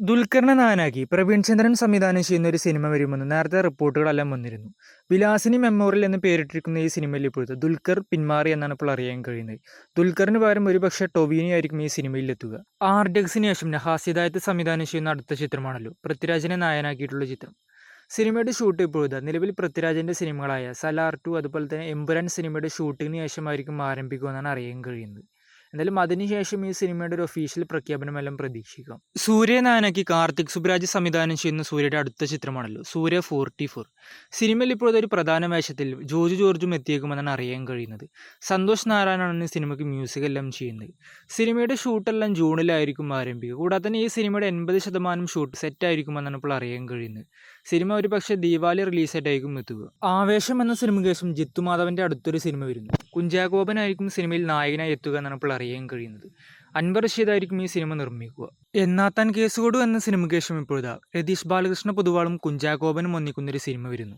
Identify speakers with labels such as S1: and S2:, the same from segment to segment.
S1: ദുൽഖറിനെ നായകനാക്കി പ്രവീൺ ചന്ദ്രൻ സംവിധാനം ചെയ്യുന്ന ഒരു സിനിമ വരുമെന്ന് നേരത്തെ റിപ്പോർട്ടുകളെല്ലാം വന്നിരുന്നു. വിലാസിനി മെമ്മോറിയൽ എന്ന് പേരിട്ടിരിക്കുന്ന ഈ സിനിമയിൽ ഇപ്പോഴത്തെ ദുൽഖർ പിന്മാറി എന്നാണ് ഇപ്പോൾ അറിയാൻ കഴിയുന്നത്. ദുൽഖറിന് പകരം ഒരുപക്ഷെ ടൊവിനോ ആയിരിക്കും ഈ സിനിമയിൽ എത്തുക. ആർഡെക്സിന് ശേഷം നഹാസ് ഹിദായത്ത് സംവിധാനം ചെയ്യുന്ന അടുത്ത ചിത്രമാണല്ലോ പൃഥ്വിരാജിനെ നായകനാക്കിയിട്ടുള്ള ചിത്രം. സിനിമയുടെ ഷൂട്ട് ഇപ്പോഴത്തെ നിലവിൽ പൃഥ്വിരാജിന്റെ സിനിമകളായ സലാർ 2 അതുപോലെ തന്നെ എമ്പുരാൻ സിനിമയുടെ ഷൂട്ടിങ്ങിന് ശേഷമായിരിക്കും ആരംഭിക്കുമെന്നാണ് അറിയാൻ കഴിയുന്നത്. എന്തായാലും അതിനുശേഷം ഈ സിനിമയുടെ ഒരു ഒഫീഷ്യൽ പ്രഖ്യാപനമെല്ലാം പ്രതീക്ഷിക്കാം. സൂര്യ നായകനാക്കി കാർത്തിക് സുബ്രാജ് സംവിധാനം ചെയ്യുന്ന സൂര്യയുടെ അടുത്ത ചിത്രമാണല്ലോ സൂര്യ 44. സിനിമയിൽ ഇപ്പോഴത്തെ ഒരു പ്രധാന വേഷത്തിൽ ജോജു ജോർജും എത്തിയേക്കുമെന്നാണ് അറിയാൻ കഴിയുന്നത്. സന്തോഷ് നാരായണനാണ് ഈ സിനിമയ്ക്ക് മ്യൂസിക് എല്ലാം ചെയ്യുന്നത്. സിനിമയുടെ ഷൂട്ടെല്ലാം ജൂണിലായിരിക്കും ആരംഭിക്കുക. കൂടാതെ തന്നെ ഈ സിനിമയുടെ 80% ഷൂട്ട് സെറ്റ് ആയിരിക്കുമെന്നാണ് ഇപ്പോൾ അറിയാൻ കഴിയുന്നത്. സിനിമ ഒരു പക്ഷേ ദീപാവലി റിലീസായിട്ടായിരിക്കും എത്തുക. ആവേശം എന്ന സിനിമയ്ക്ക് ശേഷം ജിത്തു മാധവന്റെ അടുത്തൊരു സിനിമ വരുന്നു. കുഞ്ചാക്കോബനായിരിക്കും സിനിമയിൽ നായകനായി എത്തുക എന്നാണ് ഇപ്പോൾ അറിയാൻ കഴിയുന്നത്. അൻവർ റഷീദായിരിക്കും ഈ സിനിമ നിർമ്മിക്കുക. എന്നാത്താൻ കേസുകൊടു എന്ന സിനിമയ്ക്ക് ശേഷം ഇപ്പോഴാ രതീഷ് ബാലകൃഷ്ണ പൊതുവാളും കുഞ്ചാക്കോബനും ഒന്നിക്കുന്നൊരു സിനിമ വരുന്നു.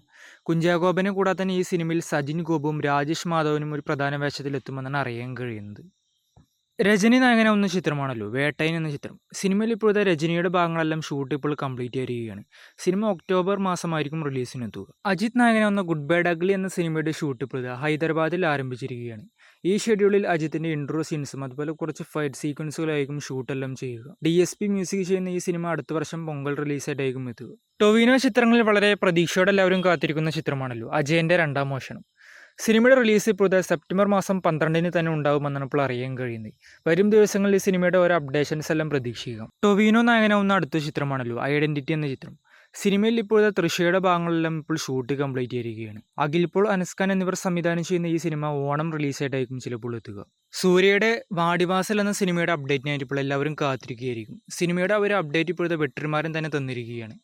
S1: കുഞ്ചാക്കോബനെ കൂടാതെ തന്നെ ഈ സിനിമയിൽ സജിൻ ഗോപുവും രാജേഷ് മാധവനും ഒരു പ്രധാന വേഷത്തിൽ എത്തുമെന്നാണ് അറിയാൻ കഴിയുന്നത്. രജനി നായകനാവുന്ന ചിത്രമാണല്ലോ വേട്ടയൻ എന്ന ചിത്രം. സിനിമയിൽ ഇപ്പോഴത്തെ രജനിയുടെ ഭാഗങ്ങളെല്ലാം ഷൂട്ട് ഇപ്പോൾ കംപ്ലീറ്റ് ചെയ്യുകയാണ്. സിനിമ ഒക്ടോബർ മാസമായിരിക്കും റിലീസിനെത്തുക. അജിത് നായകനാവുന്ന ഗുഡ് ബൈ ഡഗ്ലി എന്ന സിനിമയുടെ ഷൂട്ട് ഇപ്പോഴത്തെ ഹൈദരാബാദിൽ ആരംഭിച്ചിരിക്കുകയാണ്. ഈ ഷെഡ്യൂളിൽ അജിത്തിന്റെ ഇൻട്രോ സീൻസും അതുപോലെ കുറച്ച് ഫൈറ്റ് സീക്വൻസുകളായിരിക്കും ഷൂട്ടെല്ലാം ചെയ്യുക. DSP മ്യൂസിക് ചെയ്യുന്ന ഈ സിനിമ അടുത്ത വർഷം പൊങ്കൽ റിലീസായിട്ടായിരിക്കും എത്തുക. ടൊവിനോ ചിത്രങ്ങളിൽ വളരെ പ്രതീക്ഷയോടെ എല്ലാവരും കാത്തിരിക്കുന്ന ചിത്രമാണല്ലോ അജയന്റെ രണ്ടാം മോഷണം. സിനിമയുടെ റിലീസ് ഇപ്പോഴത്തെ സെപ്റ്റംബർ മാസം 12-ന് തന്നെ ഉണ്ടാകുമെന്നാണ് ഇപ്പോൾ അറിയാൻ കഴിയുന്നത്. വരും ദിവസങ്ങളിൽ ഈ സിനിമയുടെ ഓരോ അപ്ഡേഷൻസ് എല്ലാം പ്രതീക്ഷിക്കാം. ടൊവിനോ നായകനാവുന്ന അടുത്ത ചിത്രമാണല്ലോ ഐഡന്റിറ്റി എന്ന ചിത്രം. സിനിമയിൽ ഇപ്പോഴത്തെ തൃശയുടെ ഭാഗങ്ങളെല്ലാം ഇപ്പോൾ ഷൂട്ട് കംപ്ലീറ്റ് ചെയ്തിരിക്കുകയാണ്. അഖിൽ പോൾ, അനസ്ഖാൻ എന്നിവർ സംവിധാനം ചെയ്യുന്ന ഈ സിനിമ ഓണം റിലീസായിട്ടായിരിക്കും ചിലപ്പോൾ എത്തുക. സൂര്യയുടെ വാടിവാസൽ എന്ന സിനിമയുടെ അപ്ഡേറ്റിനായിട്ട് ഇപ്പോൾ എല്ലാവരും കാത്തിരിക്കുകയായിരിക്കും. സിനിമയുടെ ഒരു അപ്ഡേറ്റ് ഇപ്പോഴത്തെ വെട്രിമാരൻ തന്നെ തന്നിരിക്കുകയാണ്.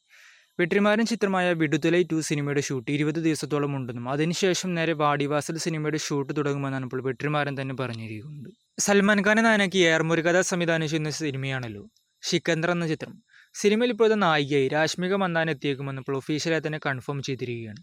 S1: വെട്രിമാരൻ ചിത്രമായ വിടുതലൈ 2 സിനിമയുടെ ഷൂട്ട് 20 ദിവസത്തോളം ഉണ്ടെന്നും അതിനുശേഷം നേരെ വാടിവാസൽ സിനിമയുടെ ഷൂട്ട് തുടങ്ങുമെന്നാണ് ഇപ്പോൾ വെട്രിമാരൻ തന്നെ പറഞ്ഞിരിക്കുന്നത്. സൽമാൻ ഖാനെ നായകനാക്കി AR മുരുകദ സംവിധാനം ചെയ്യുന്ന സിനിമയാണല്ലോ സിക്കന്ദർ എന്ന ചിത്രം. സിനിമയിൽ ഇപ്പോഴത്തെ നായികയായി രാഷ്മിക മന്ദാന എത്തിയേക്കുമെന്ന് ഇപ്പോൾ ഒഫീഷ്യലായി തന്നെ കൺഫേം ചെയ്തിരിക്കുകയാണ്.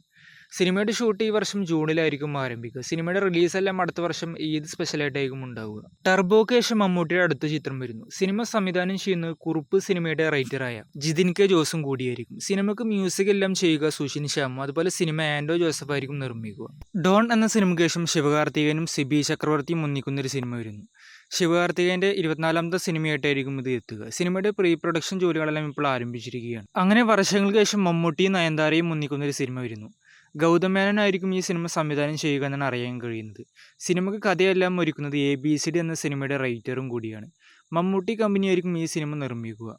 S1: സിനിമയുടെ ഷൂട്ട് ഈ വർഷം ജൂണിലായിരിക്കും ആരംഭിക്കുക. സിനിമയുടെ റിലീസെല്ലാം അടുത്ത വർഷം ഈദ് സ്പെഷ്യലായിട്ടായിരിക്കും ഉണ്ടാവുക. ടർബോക്ക് ശേഷം മമ്മൂട്ടിയുടെ അടുത്ത ചിത്രം വരുന്നു. സിനിമ സംവിധാനം ചെയ്യുന്നത് കുറുപ്പ് സിനിമയുടെ റൈറ്ററായ ജിതിൻ കെ ജോസും കൂടിയായിരിക്കും. സിനിമയ്ക്ക് മ്യൂസിക് എല്ലാം ചെയ്യുക സുഷിൻ ശ്യാമും അതുപോലെ സിനിമ ആൻഡോ ജോസഫ് ആയിരിക്കും നിർമ്മിക്കുക. ഡോൺ എന്ന സിനിമയ്ക്ക് ശേഷം ശിവകാർത്തികേയനും സിബി ചക്രവർത്തിയും ഒന്നിക്കുന്നൊരു സിനിമ വരുന്നു. ശിവകാർത്തികേയന്റെ 24ാമത്തെ സിനിമയായിട്ടായിരിക്കും ഇത് എത്തുക. സിനിമയുടെ പ്രീ പ്രൊഡക്ഷൻ ജോലികളെല്ലാം ഇപ്പോൾ ആരംഭിച്ചിരിക്കുകയാണ്. അങ്ങനെ വർഷങ്ങൾക്ക് ശേഷം മമ്മൂട്ടിയും നയൻതാരയും ഒന്നിക്കുന്നൊരു സിനിമ വരുന്നു. ഗൗതം മേനോനായിരിക്കും ഈ സിനിമ സംവിധാനം ചെയ്യുക എന്നാണ് അറിയാൻ കഴിയുന്നത്. സിനിമയ്ക്ക് കഥയെല്ലാം ഒരുക്കുന്നത് ABCD എന്ന സിനിമയുടെ റൈറ്ററും കൂടിയാണ്. മമ്മൂട്ടി കമ്പനിയായിരിക്കും ഈ സിനിമ നിർമ്മിക്കുക.